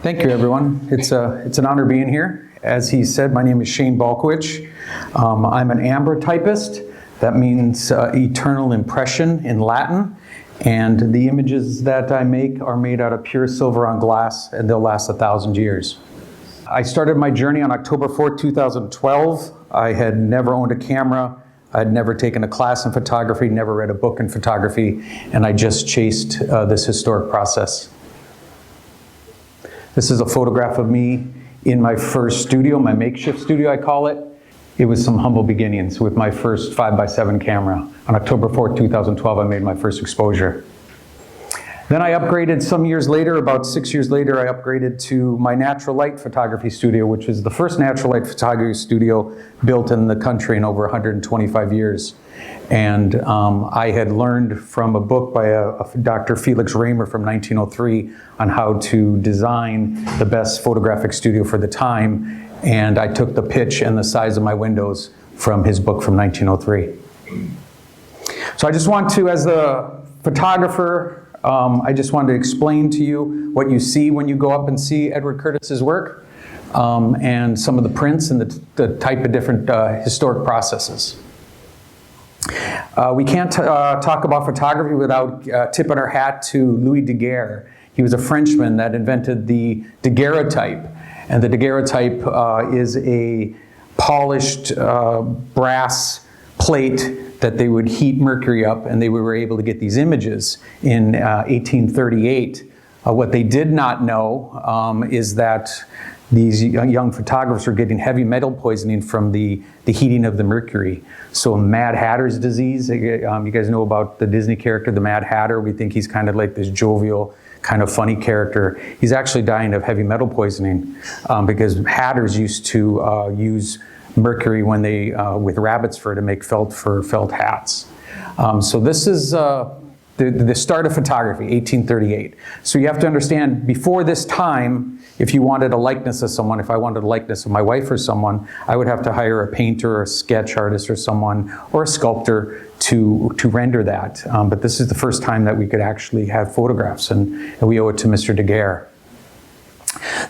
Thank you, everyone. It's an honor being here. As he said, my name is Shane Balkowitsch. I'm an ambrotypist. That means eternal impression in Latin. And the images that I make are made out of pure silver on glass, and they'll last 1,000 years. I started my journey on October 4th, 2012. I had never owned a camera. I'd never taken a class in photography, never read a book in photography, and I just chased this historic process. This is a photograph of me in my first studio, my makeshift studio I call it. It was some humble beginnings with my first 5x7 camera. On October 4th, 2012, I made my first exposure. Then I upgraded some years later, about 6 years later, I upgraded to my natural light photography studio, which is the first natural light photography studio built in the country in over 125 years. And I had learned from a book by Dr. Felix Raymer from 1903 on how to design the best photographic studio for the time. And I took the pitch and the size of my windows from his book from 1903. So I just want to, as a photographer, I just wanted to explain to you what you see when you go up and see Edward Curtis's work, and some of the prints and the type of different historic processes. We can't talk about photography without tipping our hat to Louis Daguerre. He was a Frenchman that invented the daguerreotype. And the daguerreotype is a polished brass plate that they would heat mercury up, and they were able to get these images in 1838. What they did not know is that these young photographers were getting heavy metal poisoning from the heating of the mercury. So Mad Hatter's disease, you guys know about the Disney character, the Mad Hatter. We think he's kind of like this jovial, kind of funny character. He's actually dying of heavy metal poisoning because hatters used to use mercury when they, with rabbit's fur to make felt hats. So this is the start of photography, 1838. So you have to understand, before this time, if you wanted a likeness of someone, if I wanted a likeness of my wife or someone, I would have to hire a painter or a sketch artist or someone, or a sculptor to render that. But this is the first time that we could actually have photographs, and we owe it to Mr. Daguerre.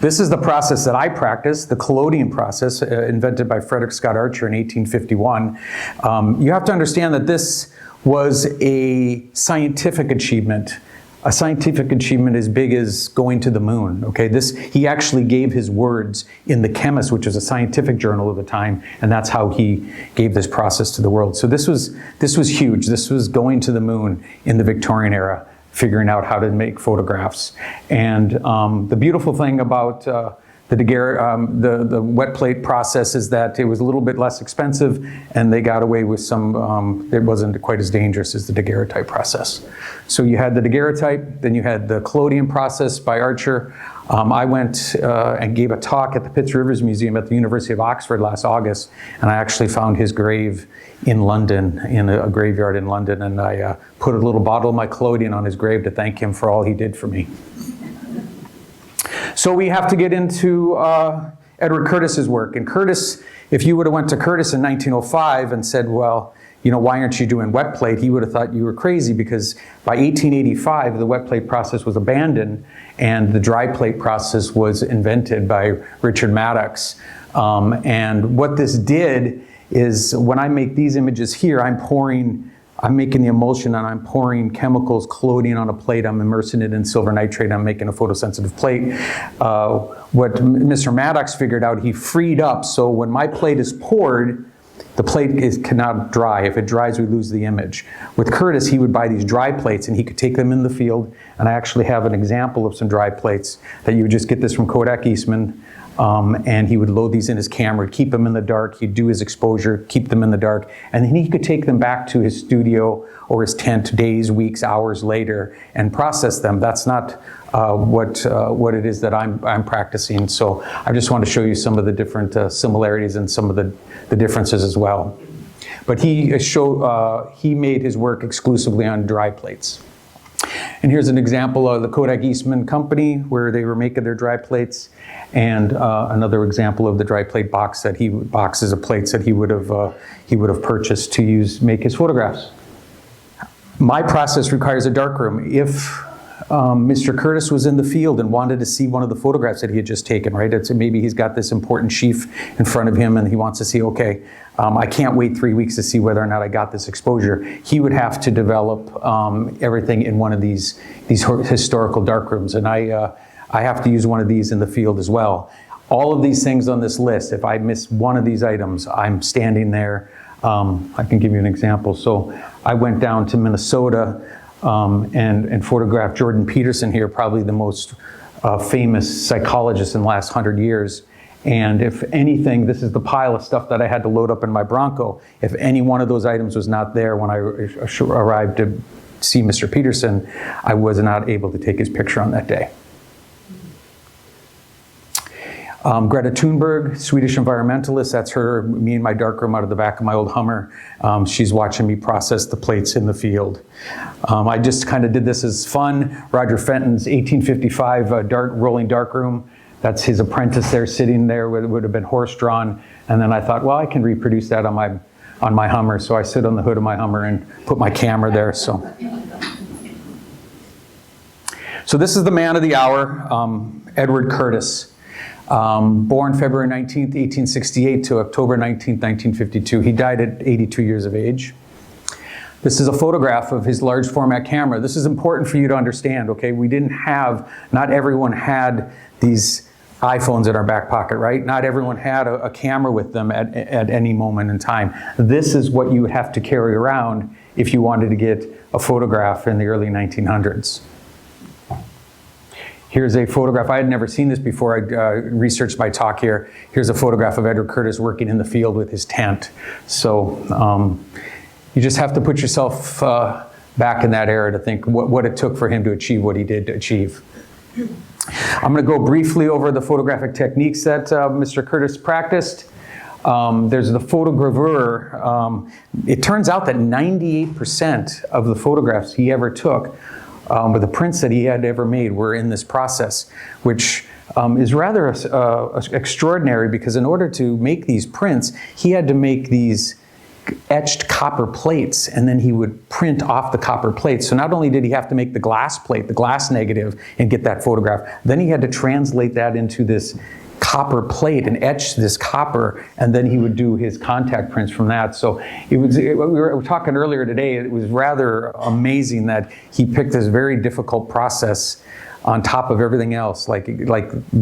This is the process that I practice, the collodion process, invented by Frederick Scott Archer in 1851. You have to understand that this was a scientific achievement. A scientific achievement as big as going to the moon, okay? He actually gave his words in The Chemist, which was a scientific journal of the time, and that's how he gave this process to the world. So this was huge. This was going to the moon in the Victorian era, figuring out how to make photographs. And the beautiful thing about the Daguerre, the wet plate process is that it was a little bit less expensive, and they got away with some, it wasn't quite as dangerous as the daguerreotype process. So you had the daguerreotype, then you had the collodion process by Archer. I went and gave a talk at the Pitts Rivers Museum at the University of Oxford last August, and I actually found his grave in London, in a graveyard in London, and I put a little bottle of my collodion on his grave to thank him for all he did for me. So we have to get into Edward Curtis's work. And Curtis, if you would have went to Curtis in 1905 and said, well, you know, why aren't you doing wet plate? He would have thought you were crazy, because by 1885, the wet plate process was abandoned and the dry plate process was invented by Richard Maddox. And what this did is, when I make these images here, I'm making the emulsion and I'm pouring chemicals, collodion on a plate, I'm immersing it in silver nitrate, I'm making a photosensitive plate. What Mr. Maddox figured out, he freed up, so when my plate is poured, the plate cannot dry. If it dries, we lose the image. With Curtis, he would buy these dry plates and he could take them in the field, and I actually have an example of some dry plates that you would just get this from Kodak Eastman. And he would load these in his camera, keep them in the dark, he'd do his exposure, keep them in the dark, and then he could take them back to his studio or his tent days, weeks, hours later and process them. That's not what it is that I'm practicing. So I just want to show you some of the different similarities and some of the differences as well. But he made his work exclusively on dry plates. And here's an example of the Kodak Eastman company where they were making their dry plates, and another example of the dry plate boxes of plates that he would have purchased to make his photographs. My process requires a darkroom. If Mr. Curtis was in the field and wanted to see one of the photographs that he had just taken, right? Maybe he's got this important sheaf in front of him and he wants to see, okay, I can't wait 3 weeks to see whether or not I got this exposure. He would have to develop everything in one of these historical darkrooms, and I have to use one of these in the field as well. All of these things on this list, if I miss one of these items, I'm standing there. I can give you an example. So I went down to Minnesota and photographed Jordan Peterson here, probably the most famous psychologist in the last 100 years. And if anything, this is the pile of stuff that I had to load up in my Bronco. If any one of those items was not there when I arrived to see Mr. Peterson, I was not able to take his picture on that day. Greta Thunberg, Swedish environmentalist, that's her, me in my darkroom out of the back of my old Hummer. She's watching me process the plates in the field. I just kind of did this as fun. Roger Fenton's 1855 rolling darkroom. That's his apprentice there sitting there, it would have been horse-drawn. And then I thought, well, I can reproduce that on my Hummer. So I sit on the hood of my Hummer and put my camera there. So this is the man of the hour, Edward Curtis. Born February 19th, 1868 to October 19th, 1952. He died at 82 years of age. This is a photograph of his large format camera. This is important for you to understand, okay? Not everyone had these iPhones in our back pocket, right? Not everyone had a camera with them at any moment in time. This is what you would have to carry around if you wanted to get a photograph in the early 1900s. Here's a photograph. I had never seen this before I researched my talk here. Here's a photograph of Edward Curtis working in the field with his tent. So you just have to put yourself back in that era to think what it took for him to achieve what he did to achieve. I'm going to go briefly over the photographic techniques that Mr. Curtis practiced. There's the photogravure. It turns out that 98% of the photographs he ever took, but the prints that he had ever made, were in this process, which is rather extraordinary, because in order to make these prints, he had to make these etched copper plates, and then he would print off the copper plates. So not only did he have to make the glass plate, the glass negative, and get that photograph, then he had to translate that into this copper plate and etch this copper, and then he would do his contact prints from that. So we were talking earlier today, it was rather amazing that he picked this very difficult process on top of everything else, like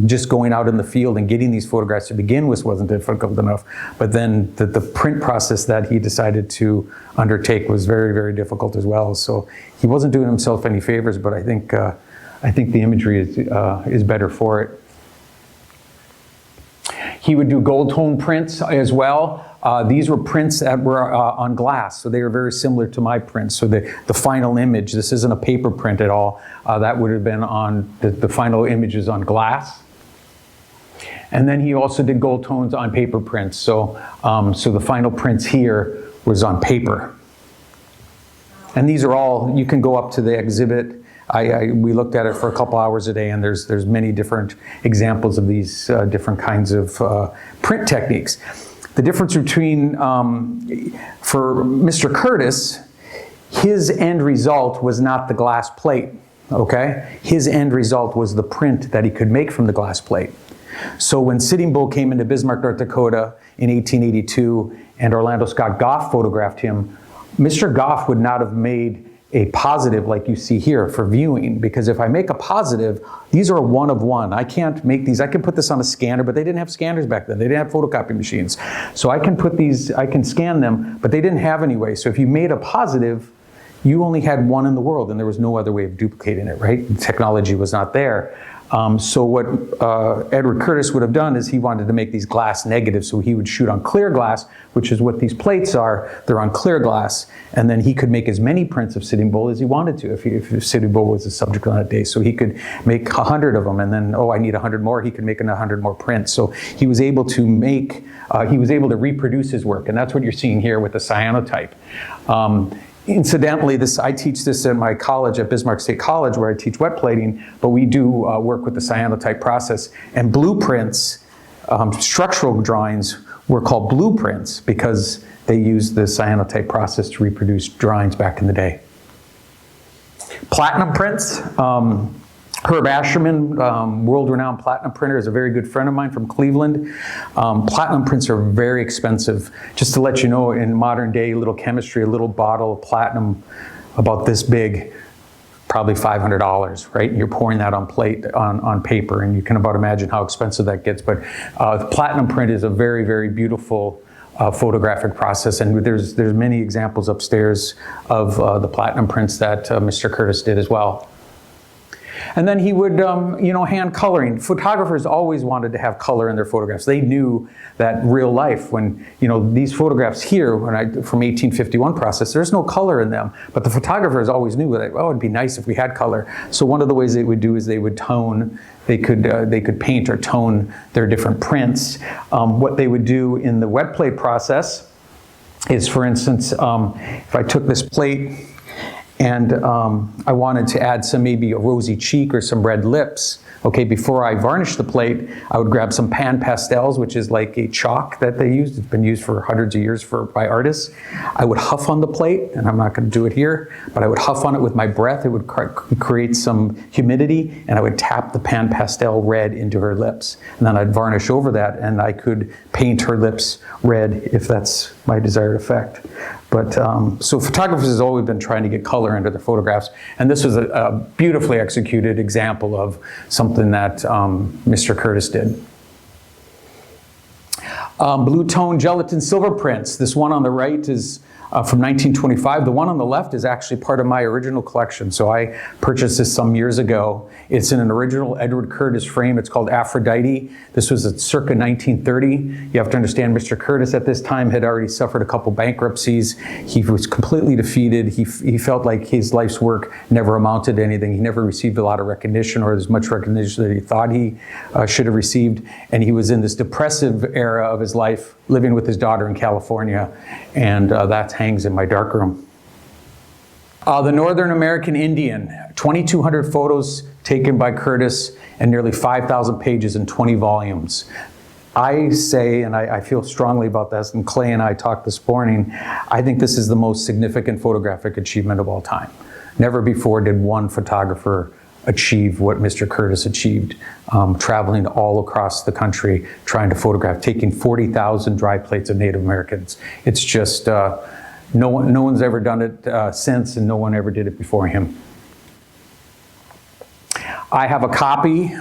just going out in the field and getting these photographs to begin with wasn't difficult enough, but then the print process that he decided to undertake was very, very difficult as well. So he wasn't doing himself any favors, but I think the imagery is better for it. He would do gold tone prints as well. These were prints that were on glass, so they were very similar to my prints. So the final image, this isn't a paper print at all, that would have been on, the final images on glass. And then he also did gold tones on paper prints. So the final prints here was on paper. And these are all, you can go up to the exhibit. We looked at it for a couple hours a day, and there's many different examples of these different kinds of print techniques. The difference between, for Mr. Curtis, his end result was not the glass plate, okay? His end result was the print that he could make from the glass plate. So when Sitting Bull came into Bismarck, North Dakota in 1882, and Orlando Scott Goff photographed him, Mr. Goff would not have made a positive like you see here for viewing, because if I make a positive, these are a one of one. I can't make these, I can put this on a scanner, but they didn't have scanners back then. They didn't have photocopy machines. So I can put these, I can scan them, but they didn't have any way. So if you made a positive, you only had one in the world, and there was no other way of duplicating it, right? The technology was not there. So what Edward Curtis would have done is he wanted to make these glass negatives, so he would shoot on clear glass, which is what these plates are. They're on clear glass, and then he could make as many prints of Sitting Bull as he wanted to, if Sitting Bull was the subject on that day. So he could make 100 of them, and then, oh, I need 100 more. He could make 100 more prints. So he was able to make, he was able to reproduce his work, and that's what you're seeing here with the cyanotype. Incidentally, I teach this at my college at Bismarck State College, where I teach wet plating, but we do work with the cyanotype process. And blueprints, structural drawings, were called blueprints because they used the cyanotype process to reproduce drawings back in the day. Platinum prints. Herb Asherman, world-renowned platinum printer, is a very good friend of mine from Cleveland. Platinum prints are very expensive. Just to let you know, in modern day little chemistry, a little bottle of platinum about this big, probably $500, right? And you're pouring that on paper, and you can about imagine how expensive that gets. But the platinum print is a very, very beautiful photographic process, and there's many examples upstairs of the platinum prints that Mr. Curtis did as well. And then he would, hand coloring. Photographers always wanted to have color in their photographs. They knew that real life, when, these photographs here, from 1851 process, there's no color in them. But the photographers always knew that, it'd be nice if we had color. So one of the ways they would do is they would tone. They could paint or tone their different prints. What they would do in the wet plate process is, for instance, if I took this plate and I wanted to add maybe a rosy cheek or some red lips. Okay, before I varnish the plate, I would grab some pan pastels, which is like a chalk that they used. It's been used for hundreds of years by artists. I would huff on the plate, and I'm not going to do it here, but I would huff on it with my breath. It would create some humidity, and I would tap the pan pastel red into her lips. And then I'd varnish over that, and I could paint her lips red if that's my desired effect. But so photographers have always been trying to get color into their photographs, and this was a beautifully executed example of something that Mr. Curtis did. Blue tone gelatin silver prints. This one on the right is from 1925. The one on the left is actually part of my original collection. So I purchased this some years ago. It's in an original Edward Curtis frame. It's called Aphrodite. This was at circa 1930. You have to understand, Mr. Curtis at this time had already suffered a couple bankruptcies. He was completely defeated. He felt like his life's work never amounted to anything. He never received a lot of recognition, or as much recognition that he thought he should have received. And he was in this depressive era of his life, living with his daughter in California. And that hangs in my darkroom. The Northern American Indian, 2,200 photos taken by Curtis and nearly 5,000 pages in 20 volumes. I say, and I feel strongly about this, and Clay and I talked this morning, I think this is the most significant photographic achievement of all time. Never before did one photographer achieve what Mr. Curtis achieved, traveling all across the country, trying to photograph, taking 40,000 dry plates of Native Americans. It's just, no one's ever done it since, and no one ever did it before him. I have a copy.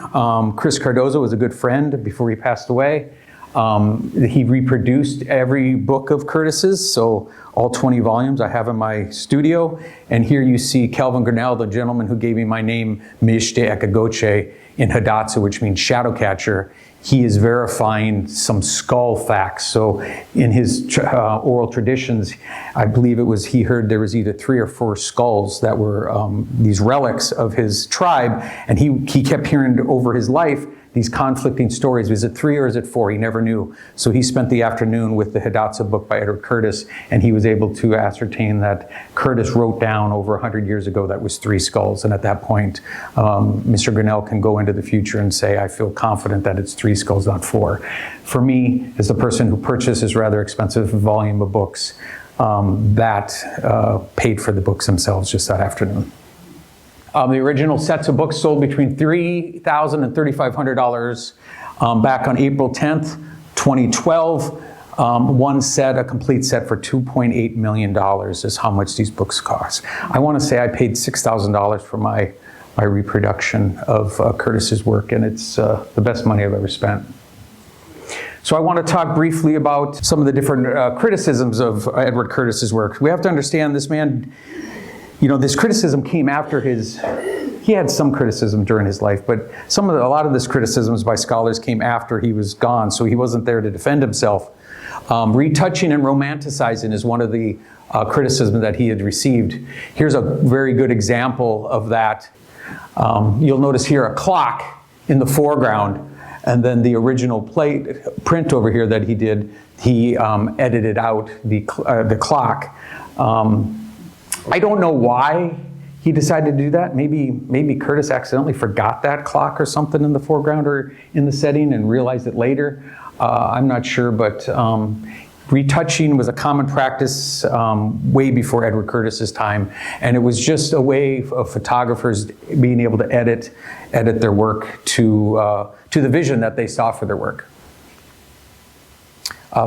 Chris Cardozo was a good friend before he passed away. He reproduced every book of Curtis's, so all 20 volumes I have in my studio. And here you see Calvin Grinnell, the gentleman who gave me my name, Mishte Ekagoche, in Hidatsa, which means shadow catcher. He is verifying some skull facts. So in his oral traditions, I believe he heard there was either 3 or 4 skulls that were these relics of his tribe. And he kept hearing over his life these conflicting stories. Was it 3 or is it 4? He never knew. So he spent the afternoon with the Hidatsa book by Edward Curtis, and he was able to ascertain that Curtis wrote down over 100 years ago that was 3 skulls. And at that point, Mr. Grinnell can go into the future and say, I feel confident that it's 3 skulls, not 4. For me, as the person who purchased this rather expensive volume of books, that paid for the books themselves just that afternoon. The original sets of books sold between $3,000 and $3,500 back on April 10th, 2012. One set, a complete set for $2.8 million is how much these books cost. I want to say I paid $6,000 for my reproduction of Curtis's work, and it's the best money I've ever spent. So I want to talk briefly about some of the different criticisms of Edward Curtis's work. We have to understand this man, this criticism came after he had some criticism during his life, but a lot of this criticisms by scholars came after he was gone, so he wasn't there to defend himself. Retouching and romanticizing is one of the criticisms that he had received. Here's a very good example of that. You'll notice here a clock in the foreground, and then the original print over here that he did, he edited out the clock. I don't know why he decided to do that. Maybe Curtis accidentally forgot that clock or something in the foreground or in the setting and realized it later. I'm not sure, but retouching was a common practice way before Edward Curtis's time, and it was just a way of photographers being able to edit their work to the vision that they saw for their work.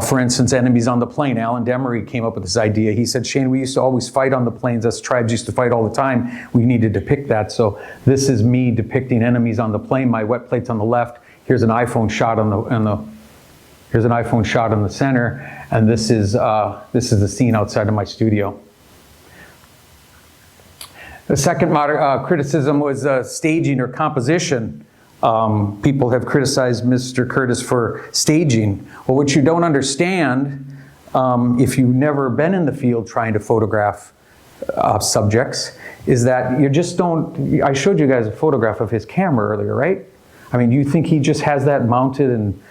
For instance, Enemies on the Plain. Alan Demery came up with this idea. He said, Shane, we used to always fight on the plains. Us tribes used to fight all the time. We need to depict that. So this is me depicting enemies on the plain. My wet plate's on the left. Here's an iPhone shot here's an iPhone shot in the center, and this is the scene outside of my studio. The second modern criticism was staging or composition. People have criticized Mr. Curtis for staging. Well, what you don't understand, if you've never been in the field trying to photograph subjects, is that you just don't, I showed you guys a photograph of his camera earlier, right? I mean, you think he just has that mounted and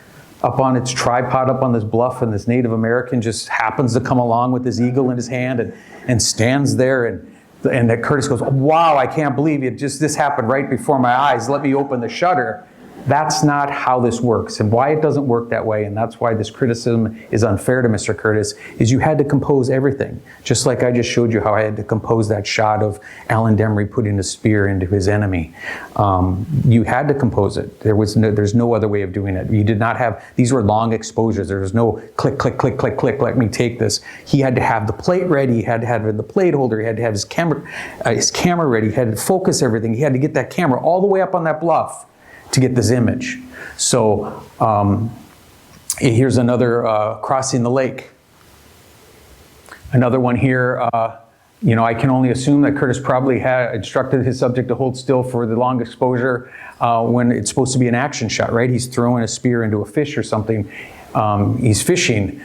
up on its tripod up on this bluff, and this Native American just happens to come along with his eagle in his hand and stands there, and that Curtis goes, wow, I can't believe it, this happened right before my eyes, let me open the shutter. That's not how this works, and why it doesn't work that way, and that's why this criticism is unfair to Mr. Curtis, is you had to compose everything. Just like I just showed you how I had to compose that shot of Alan Demery putting a spear into his enemy. You had to compose it. There's no other way of doing it. You did not have, these were long exposures. There was no click, click, click, click, click, let me take this. He had to have the plate ready, he had to have the plate holder, he had to have his camera ready, he had to focus everything, he had to get that camera all the way up on that bluff to get this image. So here's another crossing the lake. Another one here, you know, I can only assume that Curtis probably had instructed his subject to hold still for the long exposure when it's supposed to be an action shot, right? He's throwing a spear into a fish or something. He's fishing.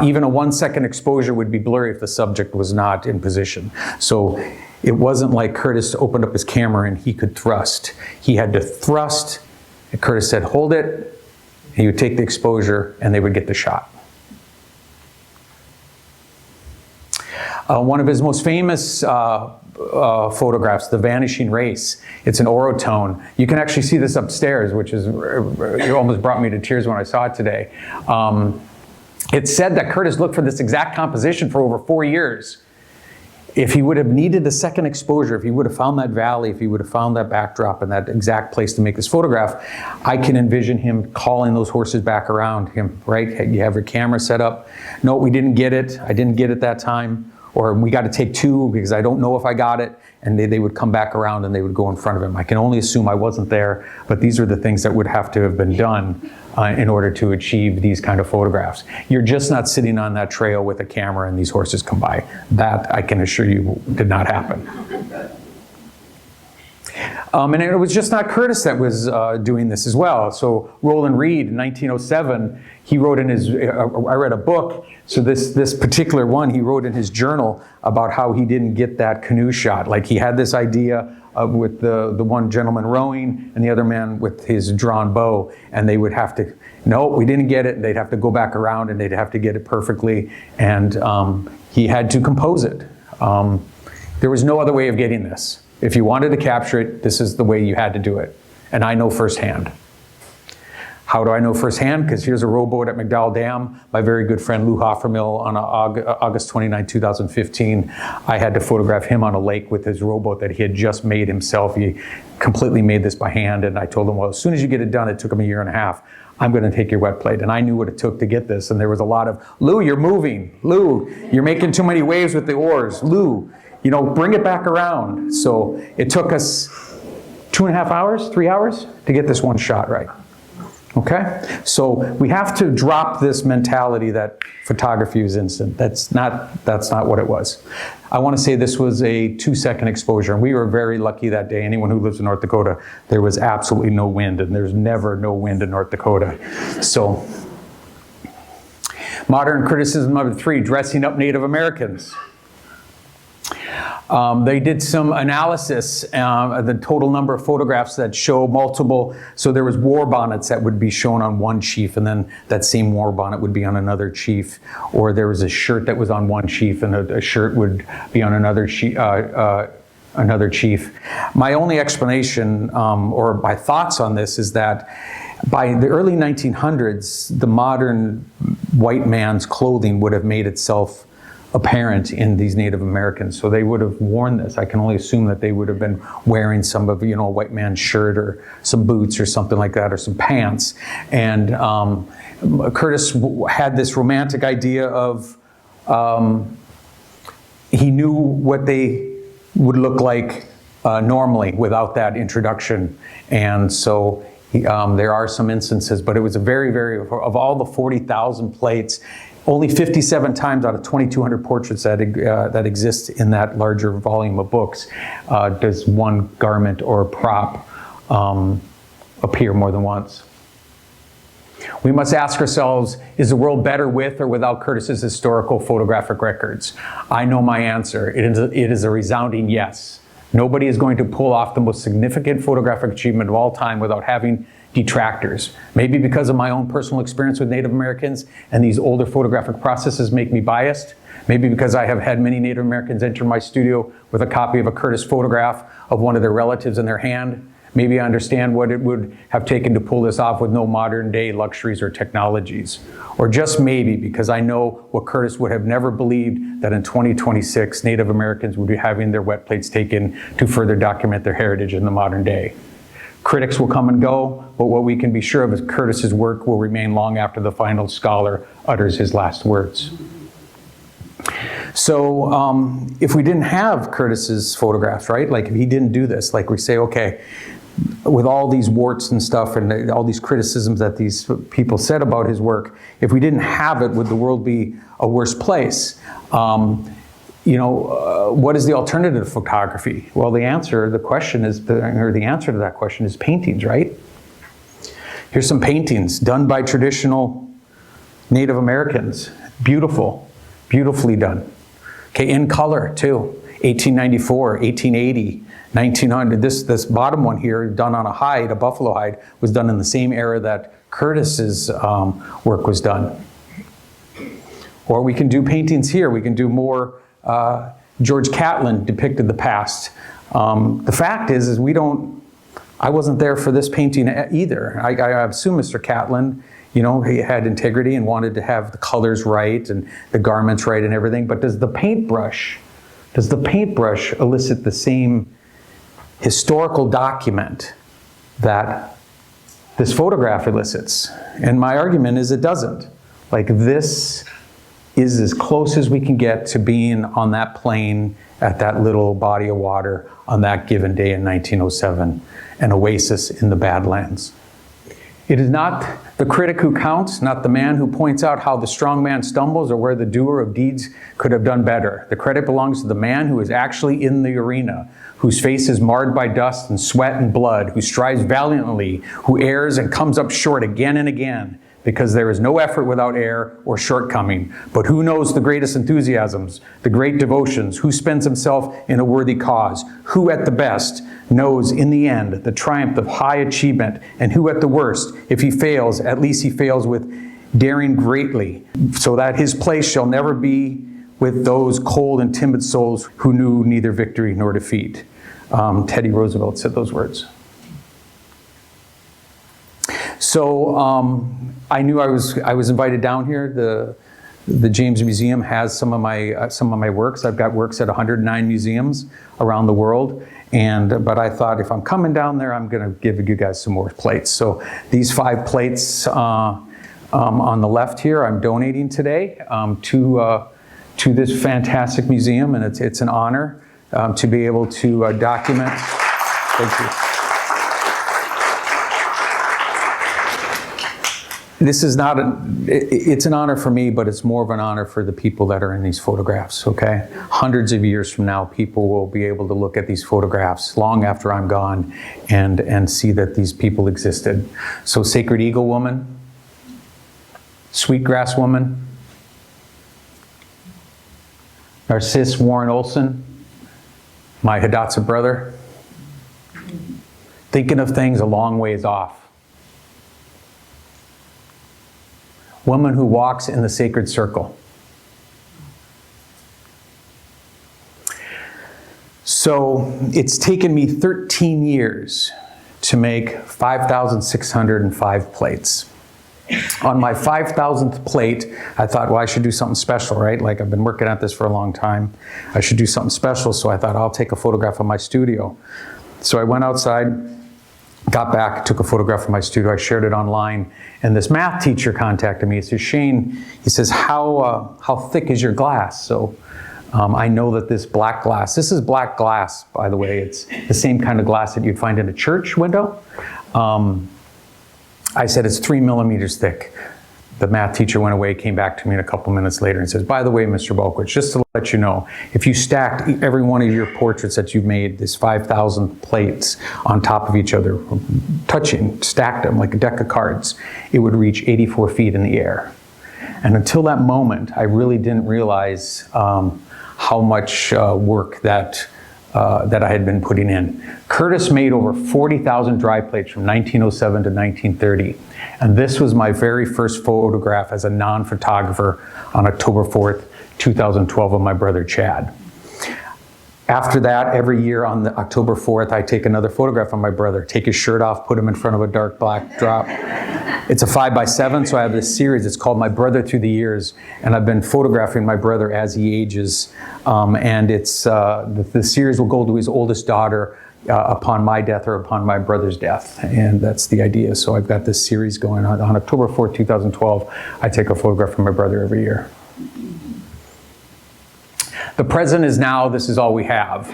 Even a 1 second exposure would be blurry if the subject was not in position. So it wasn't like Curtis opened up his camera and he could thrust. He had to thrust, and Curtis said, hold it. He would take the exposure and they would get the shot. One of his most famous photographs, The Vanishing Race. It's an orotone. You can actually see this upstairs, which is, it almost brought me to tears when I saw it today. It's said that Curtis looked for this exact composition for over 4 years. If he would have needed a second exposure, if he would have found that valley, if he would have found that backdrop and that exact place to make this photograph, I can envision him calling those horses back around him, right? You have your camera set up. No, we didn't get it. I didn't get it that time. Or we got to take two because I don't know if I got it. And they would come back around and they would go in front of him. I can only assume I wasn't there, but these are the things that would have to have been done in order to achieve these kind of photographs. You're just not sitting on that trail with a camera and these horses come by. That, I can assure you, did not happen. And it was just not Curtis that was doing this as well. So Roland Reed in 1907, he wrote in his, I read a book, so this particular one, he wrote in his journal about how he didn't get that canoe shot. Like he had this idea with the one gentleman rowing and the other man with his drawn bow, and they would have to, no, we didn't get it. They'd have to go back around and they'd have to get it perfectly. And he had to compose it. There was no other way of getting this. If you wanted to capture it, this is the way you had to do it. And I know firsthand. How do I know firsthand? Because here's a rowboat at McDowell Dam. My very good friend Lou Hoffermill on August 29, 2015. I had to photograph him on a lake with his rowboat that he had just made himself. He completely made this by hand. And I told him, well, as soon as you get it done, it took him 1.5 years. I'm going to take your wet plate. And I knew what it took to get this. And there was a lot of, Lou, you're moving. Lou, you're making too many waves with the oars. Lou, you know, bring it back around. So it took us 2.5 hours, 3 hours to get this one shot right. Okay? So we have to drop this mentality that photography is instant. That's not what it was. I want to say this was a 2-second exposure, and we were very lucky that day. Anyone who lives in North Dakota, there was absolutely no wind, and there's never no wind in North Dakota. So, modern criticism number 3, dressing up Native Americans. They did some analysis of the total number of photographs that show multiple, so there was war bonnets that would be shown on one chief and then that same war bonnet would be on another chief, or there was a shirt that was on one chief and a shirt would be on another chief. My only explanation or my thoughts on this is that by the early 1900s, the modern white man's clothing would have made itself apparent in these Native Americans. So they would have worn this. I can only assume that they would have been wearing some of, a white man's shirt or some boots or something like that, or some pants. And Curtis had this romantic idea of, he knew what they would look like normally without that introduction. And so there are some instances, but it was a very, of all the 40,000 plates, only 57 times out of 2,200 portraits that exist in that larger volume of books does one garment or prop appear more than once. We must ask ourselves, is the world better with or without Curtis's historical photographic records? I know my answer. It is a resounding yes. Nobody is going to pull off the most significant photographic achievement of all time without having detractors. Maybe because of my own personal experience with Native Americans and these older photographic processes make me biased. Maybe because I have had many Native Americans enter my studio with a copy of a Curtis photograph of one of their relatives in their hand. Maybe I understand what it would have taken to pull this off with no modern day luxuries or technologies. Or just maybe because I know what Curtis would have never believed, that in 2026 Native Americans would be having their wet plates taken to further document their heritage in the modern day. Critics will come and go, but what we can be sure of is Curtis's work will remain long after the final scholar utters his last words. So if we didn't have Curtis's photographs, right? Like if he didn't do this, like we say, okay, with all these warts and stuff and all these criticisms that these people said about his work, if we didn't have it, would the world be a worse place? What is the alternative to photography? Well, the answer to that question is paintings, right? Here's some paintings done by traditional Native Americans. Beautiful, beautifully done. Okay, in color too. 1894, 1880, 1900. This bottom one here, done on a hide, a buffalo hide, was done in the same era that Curtis's work was done. Or we can do paintings here. We can do more. George Catlin depicted the past. The fact is I wasn't there for this painting either. I assume Mr. Catlin, he had integrity and wanted to have the colors right and the garments right and everything. But does the paintbrush elicit the same historical document that this photograph elicits? And my argument is it doesn't. Like, this is as close as we can get to being on that plane at that little body of water on that given day in 1907, an oasis in the Badlands. It is not the critic who counts, not the man who points out how the strong man stumbles or where the doer of deeds could have done better. The credit belongs to the man who is actually in the arena, whose face is marred by dust and sweat and blood, who strives valiantly, who errs and comes up short again and again, because there is no effort without error or shortcoming. But who knows the greatest enthusiasms, the great devotions, who spends himself in a worthy cause, who at the best knows in the end the triumph of high achievement, and who at the worst, if he fails, at least he fails with daring greatly, so that his place shall never be with those cold and timid souls who knew neither victory nor defeat. Teddy Roosevelt said those words. So I knew I was invited down here. The James Museum has some of my works. I've got works at 109 museums around the world. But I thought, if I'm coming down there, I'm going to give you guys some more plates. So these 5 plates on the left here, I'm donating today to this fantastic museum, and it's an honor to be able to document. Thank you. This is not it's an honor for me, but it's more of an honor for the people that are in these photographs, okay? Hundreds of years from now, people will be able to look at these photographs long after I'm gone and see that these people existed. So Sacred Eagle Woman, Sweetgrass Woman, Narcisse Warren Olson, my Hidatsa brother, thinking of things a long ways off. Woman who walks in the sacred circle. So it's taken me 13 years to make 5,605 plates. On my 5,000th plate, I thought, well, I should do something special, right? Like, I've been working at this for a long time. I should do something special, so I thought, I'll take a photograph of my studio. So I went outside, got back, took a photograph of my studio. I shared it online, and this math teacher contacted me. He says, Shane, he says, how thick is your glass? So I know that this black glass, this is black glass, by the way. It's the same kind of glass that you'd find in a church window. I said, it's 3 millimeters thick. The math teacher went away, came back to me in a couple minutes later and says, by the way, Mr. Balkowitsch, just to let you know, if you stacked every one of your portraits that you've made, this 5,000 plates on top of each other, stacked them like a deck of cards, it would reach 84 feet in the air. And until that moment, I really didn't realize how much work that I had been putting in. Curtis made over 40,000 dry plates from 1907 to 1930. And this was my very first photograph as a non-photographer on October 4th, 2012 of my brother Chad. After that, every year on the October 4th, I take another photograph of my brother, take his shirt off, put him in front of a dark black drop. It's a 5x7, so I have this series. It's called My Brother Through the Years, and I've been photographing my brother as he ages. And it's the series will go to his oldest daughter upon my death or upon my brother's death, and that's the idea. So I've got this series going on. On October 4th, 2012, I take a photograph of my brother every year. The present is now. This is all we have.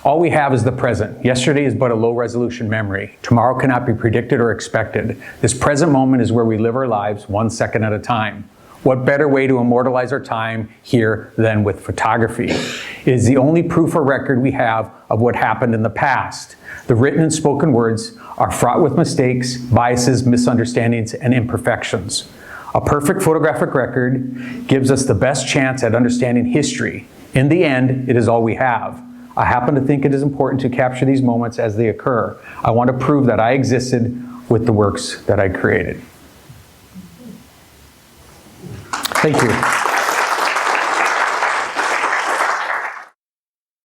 All we have is the present. Yesterday is but a low-resolution memory. Tomorrow cannot be predicted or expected. This present moment is where we live our lives 1 second at a time. What better way to immortalize our time here than with photography? It is the only proof or record we have of what happened in the past. The written and spoken words are fraught with mistakes, biases, misunderstandings, and imperfections. A perfect photographic record gives us the best chance at understanding history. In the end, it is all we have. I happen to think it is important to capture these moments as they occur. I want to prove that I existed with the works that I created. Thank you.